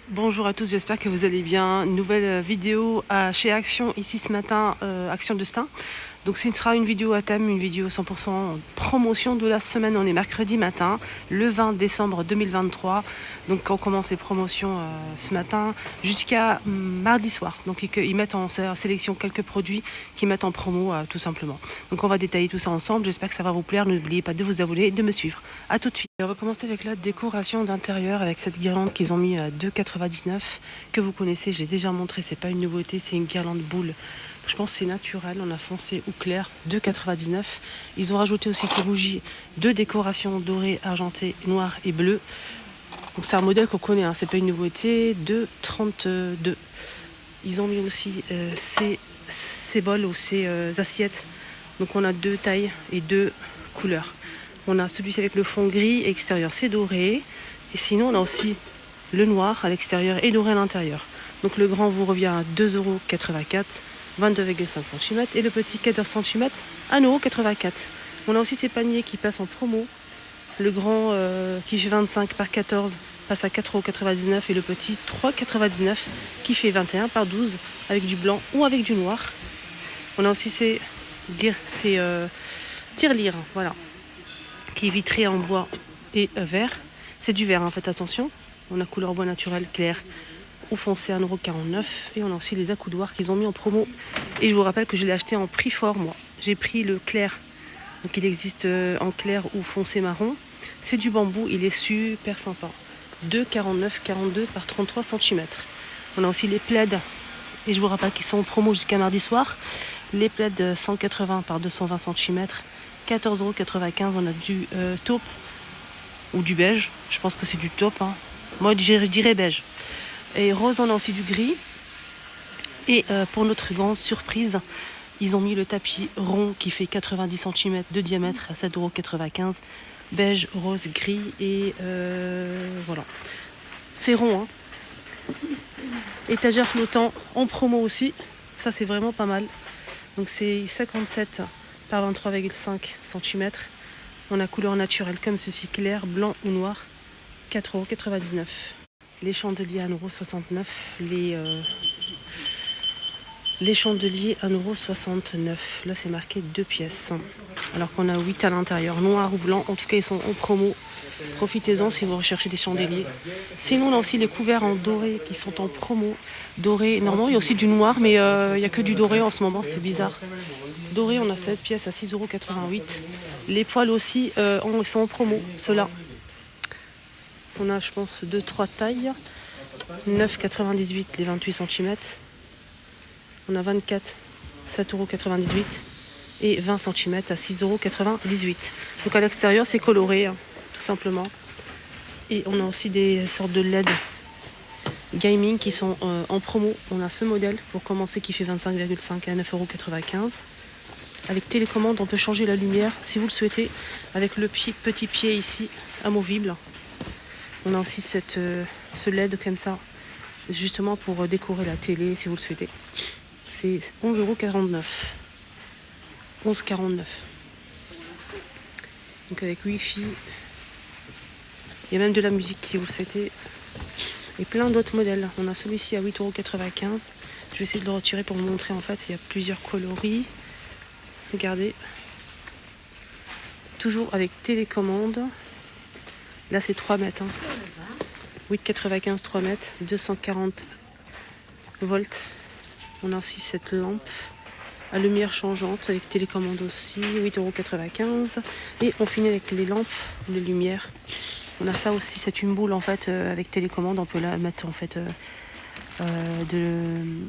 Bonjour à tous, j'espère que vous allez bien. Nouvelle vidéo chez Action ici ce matin, Action Destin. Donc ce sera une vidéo à thème, une vidéo 100% promotion de la semaine. On est mercredi matin, le 20 décembre 2023. Donc on commence les promotions ce matin jusqu'à mardi soir. Donc ils mettent en sélection quelques produits qu'ils mettent en promo tout simplement. Donc on va détailler tout ça ensemble. J'espère que ça va vous plaire. N'oubliez pas de vous abonner et de me suivre. A tout de suite. On va commencer avec la décoration d'intérieur avec cette guirlande qu'ils ont mis à 2,99 que vous connaissez. J'ai déjà montré, c'est pas une nouveauté, c'est une guirlande boule. Je pense que c'est naturel, on a foncé ou clair, 2,99. Ils ont rajouté aussi ces bougies de décoration dorée, argentée, noire et bleue. Donc c'est un modèle qu'on connaît, hein, c'est pas une nouveauté, 2,32. Ils ont mis aussi ces bols ou ces assiettes. Donc on a deux tailles et deux couleurs. On a celui avec le fond gris extérieur, c'est doré. Et sinon on a aussi le noir à l'extérieur et doré à l'intérieur. Donc le grand vous revient à 2,84 €. 22,5 cm et le petit 14 cm 1,84 €. On a aussi ces paniers qui passent en promo. Le grand qui fait 25 par 14 passe à 4,99 € et le petit 3,99 € qui fait 21 par 12 avec du blanc ou avec du noir. On a aussi ces tirelires, voilà, qui est vitré en bois et vert. C'est du vert, hein, faites attention. On a couleur bois naturel clair ou foncé 1,49 € et on a aussi les accoudoirs qu'ils ont mis en promo. Et je vous rappelle que je l'ai acheté en prix fort, moi. J'ai pris le clair, donc il existe en clair ou foncé marron. C'est du bambou, il est super sympa. 2,49-42 par 33 cm. On a aussi les plaids et je vous rappelle qu'ils sont en promo jusqu'à mardi soir. Les plaids 180 par 220 cm, 14,95 €. On a du taupe ou du beige. Je pense que c'est du taupe, hein. Moi je dirais beige. Et rose, on a aussi du gris. Et pour notre grande surprise, ils ont mis le tapis rond qui fait 90 cm de diamètre à 7,95 €. Beige, rose, gris et voilà. C'est rond, hein. Étagère flottant en promo aussi. Ça c'est vraiment pas mal. Donc c'est 57 par 23,5 cm. On a couleur naturelle comme ceci, clair, blanc ou noir. 4,99 €. Les chandeliers à 1,69 €. Les chandeliers 1,69 €. Là, c'est marqué 2 pièces. Alors qu'on a 8 à l'intérieur, noir ou blanc. En tout cas, ils sont en promo. Profitez-en si vous recherchez des chandeliers. Sinon, on a aussi les couverts en doré qui sont en promo. Doré, normalement, il y a aussi du noir, mais il n'y a que du doré en ce moment, c'est bizarre. Doré, on a 16 pièces à 6,88 €. Les poils aussi, ils sont en promo, ceux-là. On a, je pense, 2-3 tailles. 9,98 € les 28 cm. On a 24, 7,98 € et 20 cm à 6,98 €. Donc à l'extérieur, c'est coloré, hein, tout simplement. Et on a aussi des sortes de LED gaming qui sont en promo. On a ce modèle pour commencer qui fait 25,5 à 9,95 €. Avec télécommande, on peut changer la lumière si vous le souhaitez avec le petit pied ici amovible. On a aussi ce LED comme ça, justement pour décorer la télé si vous le souhaitez. C'est 11,49 €. 11,49 €. Donc avec Wi-Fi. Il y a même de la musique si vous le souhaitez. Et plein d'autres modèles. On a celui-ci à 8,95 €. Je vais essayer de le retirer pour vous montrer. En fait, il y a plusieurs coloris. Regardez. Toujours avec télécommande. Là, c'est 3 mètres. 8,95 €, 3 mètres. 240 volts. On a aussi cette lampe à lumière changeante avec télécommande aussi, 8,95 €. Et on finit avec les lampes, les lumières. On a ça aussi, c'est une boule en fait avec télécommande. On peut la mettre en fait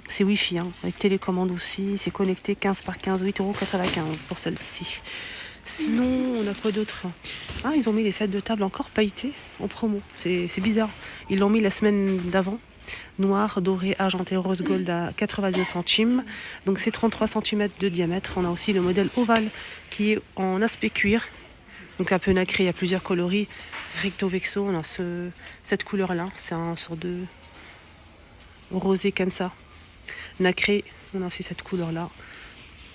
c'est Wi-Fi, hein, avec télécommande aussi. C'est connecté 15 par 15, 8,95 € pour celle-ci. Sinon, on a quoi d'autre? Ah, ils ont mis les sets de table encore pailletés en promo. C'est bizarre. Ils l'ont mis la semaine d'avant. Noir, doré, argenté, rose gold à 90 centimes. Donc c'est 33 cm de diamètre. On a aussi le modèle ovale qui est en aspect cuir. Donc un peu nacré, il y a plusieurs coloris. Recto vexo, on a cette couleur-là. C'est un sort de rosé comme ça. Nacré, on a aussi cette couleur-là.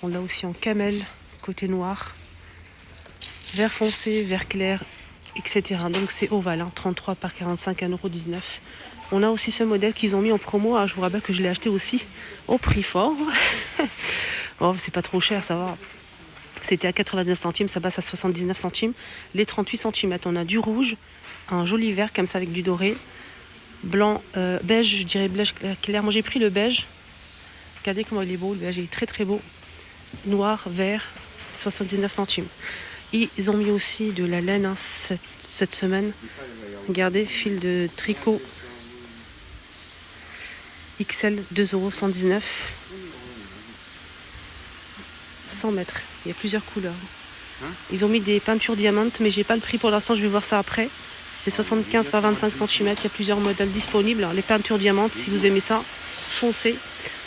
On l'a aussi en camel, côté noir. Vert foncé, vert clair, etc. Donc c'est ovale, hein, 33 par 45, 1,19 €. On a aussi ce modèle qu'ils ont mis en promo. Ah, je vous rappelle que je l'ai acheté aussi au prix fort. Oh, c'est pas trop cher, ça va. C'était à 99 centimes, ça passe à 79 centimes. Les 38 cm, on a du rouge, un joli vert comme ça avec du doré. Blanc, beige, je dirais beige clair. Moi j'ai pris le beige. Regardez comment il est beau, le beige il est très très beau. Noir, vert, 79 centimes. Et ils ont mis aussi de la laine cette semaine. Regardez, fil de tricot XL, 2,119 €. 100 mètres. Il y a plusieurs couleurs. Ils ont mis des peintures diamantes, mais j'ai pas le prix pour l'instant, je vais voir ça après. C'est 75 par 25 cm, il y a plusieurs modèles disponibles. Les peintures diamantes, si vous aimez ça, foncez.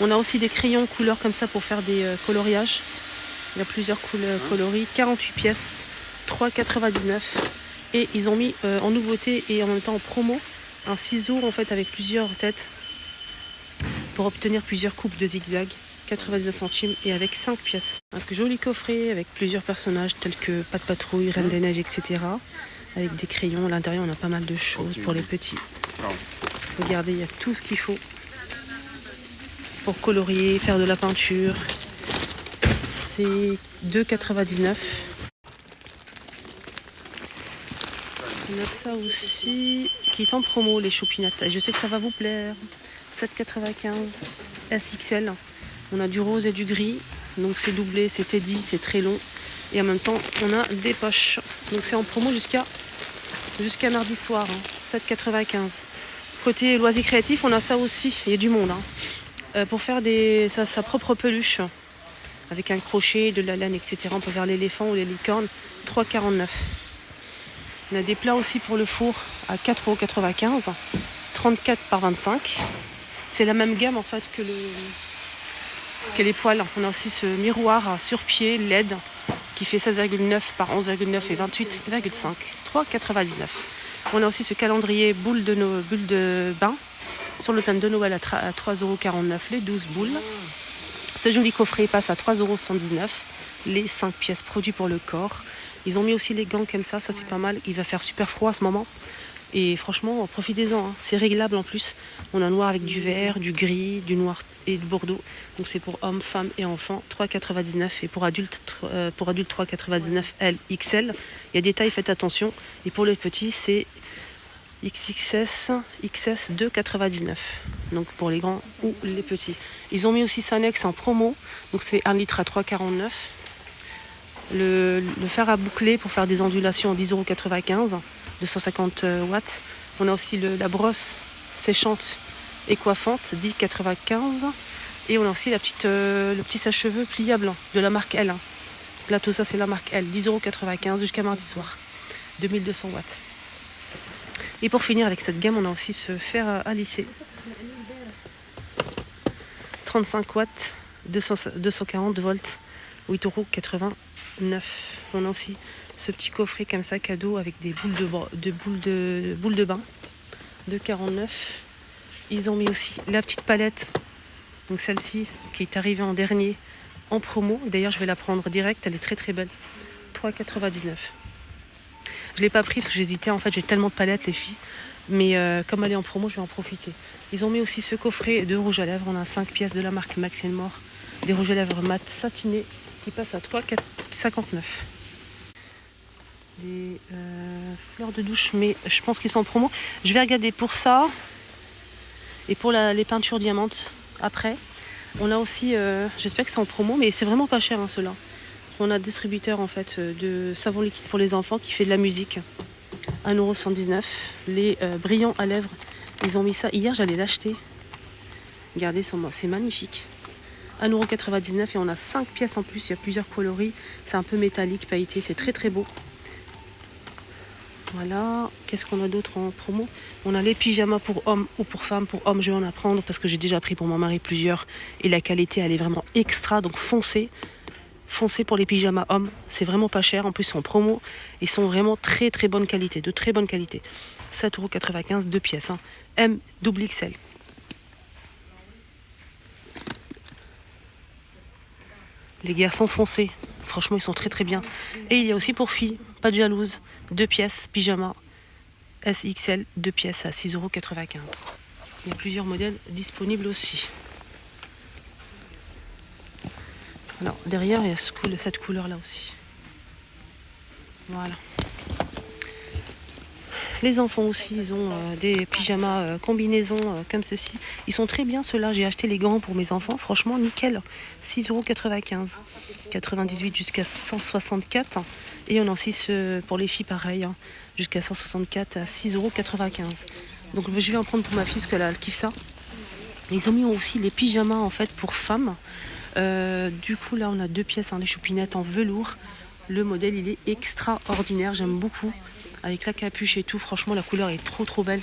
On a aussi des crayons couleurs comme ça pour faire des coloriages. Il y a plusieurs coloris, 48 pièces, 3,99 €. Et ils ont mis en nouveauté et en même temps en promo un ciseau en fait avec plusieurs têtes pour obtenir plusieurs coupes de zigzag. 99 centimes et avec 5 pièces. Un joli coffret avec plusieurs personnages tels que Pat' Patrouille, Reine des Neiges, etc. Avec des crayons. À l'intérieur, on a pas mal de choses pour les petits. Regardez, il y a tout ce qu'il faut pour colorier, faire de la peinture. C'est 2,99 €. On a ça aussi qui est en promo, les choupinettes. Je sais que ça va vous plaire. 7,95 € SXL. On a du rose et du gris, donc c'est doublé, c'est teddy, c'est très long. Et en même temps, on a des poches. Donc c'est en promo jusqu'à mardi soir, 7,95 €. Côté loisirs créatifs, on a ça aussi, il y a du monde. Pour faire sa propre peluche, avec un crochet, de la laine, etc. On peut faire l'éléphant ou les licornes, 3,49 €. On a des plats aussi pour le four à 4,95 €, 34 par 25. C'est la même gamme en fait que les poêles. On a aussi ce miroir sur pied LED qui fait 16,9 par 11,9 et 28,5. 3,99 €. On a aussi ce calendrier boule de bain sur le thème de Noël à 3,49 €, les 12 boules. Ce joli coffret passe à 3,119 €, les 5 pièces produits pour le corps. Ils ont mis aussi les gants comme ça c'est pas mal. Il va faire super froid à ce moment. Et franchement, profitez-en, c'est réglable en plus. On a noir avec du vert, du gris, du noir et du bordeaux. Donc c'est pour hommes, femmes et enfants, 3,99 € et pour adultes 3,99 L, XL. Il y a des tailles, faites attention. Et pour les petits, c'est XXS, XS 2,99 €. Donc pour les grands ou les petits. Ils ont mis aussi Sanex en promo. Donc c'est 1 litre à 3,49 €. Le fer à boucler pour faire des ondulations, 10,95 €. 250 watts. On a aussi la brosse séchante et coiffante, 10,95 €. Et on a aussi le petit sèche-cheveux pliable de la marque L. Là, tout ça, c'est la marque L, 10,95 € jusqu'à mardi soir, 2200 watts. Et pour finir avec cette gamme, on a aussi ce fer à lisser, 35 watts, 240 volts, 8,89 €. On a aussi ce petit coffret comme ça cadeau avec des boules de bain, 2,49 €. Ils ont mis aussi la petite palette, donc celle-ci qui est arrivée en dernier en promo. D'ailleurs, je vais la prendre direct, elle est très très belle, 3,99 €. Je l'ai pas pris parce que j'hésitais, en fait j'ai tellement de palettes les filles, mais comme elle est en promo, je vais en profiter. Ils ont mis aussi ce coffret de rouge à lèvres. On a 5 pièces de la marque Max & More, des rouges à lèvres mat satinés qui passent à 3,59 €. Des fleurs de douche, mais je pense qu'ils sont en promo. Je vais regarder pour ça et pour les peintures diamantes après. On a aussi, j'espère que c'est en promo, mais c'est vraiment pas cher ceux-là. On a un distributeur en fait de savon liquide pour les enfants qui fait de la musique, 1,119 €. Les brillants à lèvres, ils ont mis ça hier, j'allais l'acheter. Regardez, c'est magnifique, 1,99 € et on a 5 pièces en plus. Il y a plusieurs coloris, c'est un peu métallique, pailleté, c'est très très beau. Voilà, qu'est-ce qu'on a d'autre en promo? On a les pyjamas pour hommes ou pour femmes. Pour hommes, je vais en apprendre parce que j'ai déjà pris pour mon mari plusieurs. Et la qualité, elle est vraiment extra, donc foncez. Foncez pour les pyjamas hommes, c'est vraiment pas cher. En plus, ils sont en promo, ils sont vraiment très très bonne qualité, de très bonne qualité. 7,95 €, 2 pièces, M double XL. Les garçons foncés, franchement, ils sont très très bien. Et il y a aussi pour filles, pas de jalouse, 2 pièces, pyjama, SXL, 2 pièces à 6,95 €. Il y a plusieurs modèles disponibles aussi. Alors, derrière, il y a cette couleur-là aussi. Voilà. Les enfants aussi, ils ont des pyjamas combinaisons comme ceci. Ils sont très bien ceux-là. J'ai acheté les grands pour mes enfants. Franchement, nickel. 6,95 €. 98 jusqu'à 164. Et on a aussi pour les filles pareil. Jusqu'à 164 à 6,95 €. Donc je vais en prendre pour ma fille parce qu'elle kiffe ça. Ils ont mis aussi les pyjamas en fait pour femmes. Du coup là on a 2 pièces, les choupinettes en velours. Le modèle il est extraordinaire, j'aime beaucoup. Avec la capuche et tout, franchement la couleur est trop belle.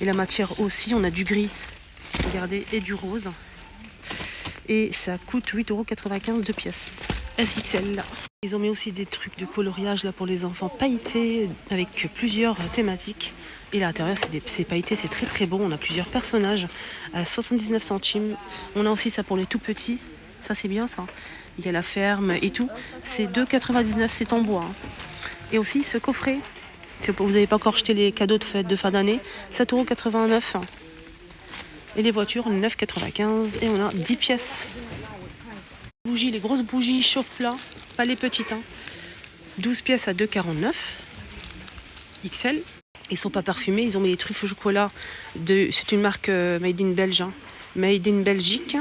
Et la matière aussi, on a du gris, regardez, et du rose. Et ça coûte 8,95 € 2 pièces. SXL là. Ils ont mis aussi des trucs de coloriage là pour les enfants pailletés avec plusieurs thématiques. Et l'intérieur c'est pailleté, c'est très beau. On a plusieurs personnages à 79 centimes. On a aussi ça pour les tout petits. Ça c'est bien ça. Il y a la ferme et tout. C'est 2,99 €, c'est en bois. Et aussi ce coffret. Si vous n'avez pas encore acheté les cadeaux de fête de fin d'année, 7,89 €. Et les voitures, 9,95 €. Et on a 10 pièces. Bougies, les grosses bougies chauffe-plat, pas les petites. 12 pièces à 2,49 € XL. Ils sont pas parfumés, ils ont mis des truffes au chocolat. C'est une marque made in Belge, made in Belgique.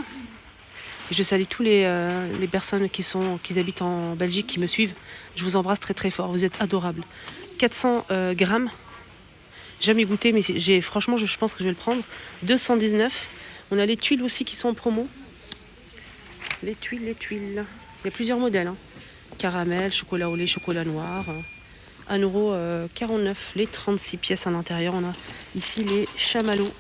Je salue tous les personnes qui habitent en Belgique, qui me suivent. Je vous embrasse très fort, vous êtes adorables. 400 grammes. Jamais goûté, mais franchement, je pense que je vais le prendre. 219. On a les tuiles aussi qui sont en promo. Les tuiles. Il y a plusieurs modèles. Caramel, chocolat au lait, chocolat noir. 1,49 €. Les 36 pièces à l'intérieur. On a ici les chamallows.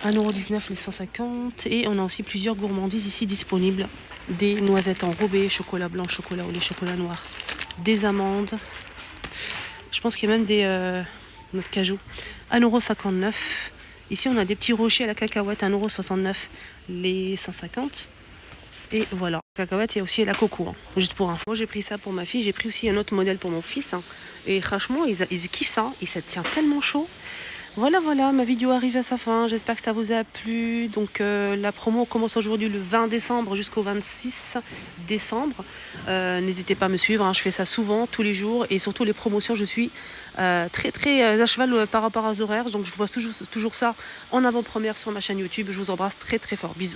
1,19 € les 150. Et on a aussi plusieurs gourmandises ici disponibles. Des noisettes enrobées, chocolat blanc, chocolat au lait, chocolat noir. Des amandes. Je pense qu'il y a même notre cajou. 1,59 €. Ici, on a des petits rochers à la cacahuète. 1,69 € les 150. Et voilà. Cacahuète, il y a aussi la coco. Juste pour info, j'ai pris ça pour ma fille. J'ai pris aussi un autre modèle pour mon fils. Et franchement, ils kiffent ça. Et ça tient tellement chaud. Voilà, ma vidéo arrive à sa fin. J'espère que ça vous a plu. Donc la promo commence aujourd'hui le 20 décembre jusqu'au 26 décembre. N'hésitez pas à me suivre, je fais ça souvent, tous les jours. Et surtout les promotions, je suis très à cheval par rapport aux horaires. Donc je vois toujours ça en avant-première sur ma chaîne YouTube. Je vous embrasse très fort. Bisous.